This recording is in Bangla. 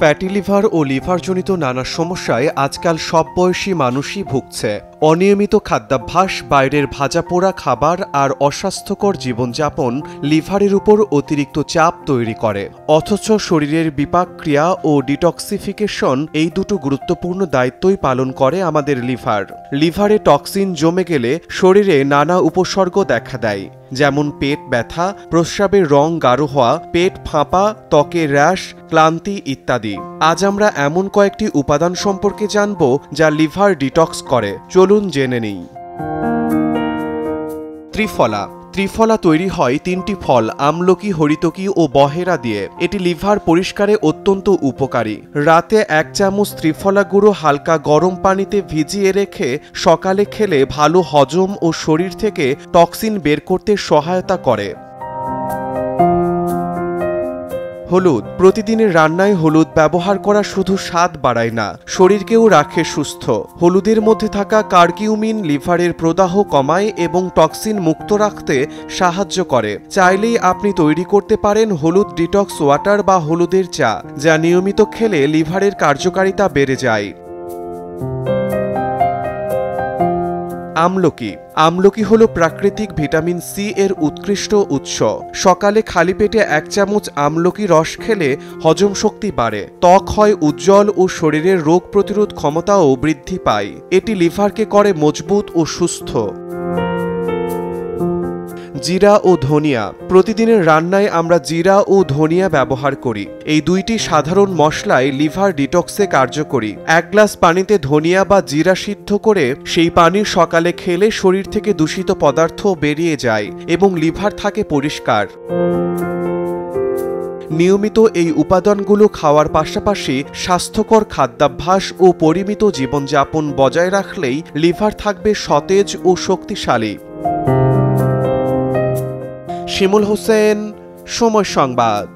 ফ্যাটি লিভার ও লিভারজনিত নানা সমস্যায় আজকাল সব বয়সী মানুষই ভুগছে। অনিয়মিত খাদ্যাভ্যাস, বাইরের ভাজা পোড়া খাবার আর অস্বাস্থ্যকর জীবনযাপন লিভারের উপর অতিরিক্ত চাপ তৈরি করে। অথচ শরীরের বিপাক ক্রিয়া ও ডিটক্সিফিকেশন এই দুটো গুরুত্বপূর্ণ দায়িত্বই পালন করে আমাদের লিভার। লিভারে টক্সিন জমে গেলে শরীরে নানা উপসর্গ দেখা দেয়, যেমন পেট ব্যথা, প্রস্রাবের রং গাঢ় হওয়া, পেট ফাঁপা, ত্বকে র্যাশ, ক্লান্তি ইত্যাদি। আজ আমরা এমন কয়েকটি উপাদান সম্পর্কে জানব যা লিভার ডিটক্স করে। চলুন জেনে নিই। ত্রিফলা। ত্রিফলা তৈরি হয় তিনটি ফল, আমলকি, হরিতকি ও বহেরা দিয়ে। এটি লিভার পরিষ্কারে অত্যন্ত উপকারী। রাতে 1 চামচ ত্রিফলা গুঁড়ো হালকা গরম পানিতে ভিজিয়ে রেখে সকালে খেলে ভালো হজম ও শরীর থেকে টক্সিন বের করতে সহায়তা করে। হলুদ। প্রতিদিনের রান্নায় হলুদ ব্যবহার করা শুধু স্বাদ বাড়ায় না, শরীরকেও রাখে সুস্থ। হলুদের মধ্যে থাকা কার্কিউমিন লিভারের প্রদাহ কমায় এবং টক্সিন মুক্ত রাখতে সাহায্য করে। চাইলেই আপনি তৈরি করতে পারেন হলুদ ডিটক্স ওয়াটার বা হলুদের চা, যা নিয়মিত খেলে লিভারের কার্যকারিতা বেড়ে যায়। আমলকি। আমলকি হলো প্রাকৃতিক ভিটামিন সি এর উৎকৃষ্ট উৎস। সকালে খালি পেটে 1 চামচ আমলকি রস খেলে হজম শক্তি বাড়ে, ত্বক হয় উজ্জ্বল ও শরীরের রোগ প্রতিরোধ ক্ষমতাও বৃদ্ধি পায়। এটি লিভারকে করে মজবুত ও সুস্থ। জিরা ও ধনিয়া। প্রতিদিনের রান্নায় আমরা জিরা ও ধনিয়া ব্যবহার করি। এই দুইটি সাধারণ মশলাই লিভার ডিটক্সে কার্যকরী। 1 গ্লাস পানিতে ধনিয়া বা জিরা সিদ্ধ করে সেই পানি সকালে খেলে শরীর থেকে দূষিত পদার্থ বেরিয়ে যায় এবং লিভার থাকে পরিষ্কার। নিয়মিত এই উপাদানগুলো খাওয়ার পাশাপাশি স্বাস্থ্যকর খাদ্যাভ্যাস ও পরিমিত জীবনযাপন বজায় রাখলেই লিভার থাকবে সতেজ ও শক্তিশালী। শিমুল হোসেন, সময় সংবাদ।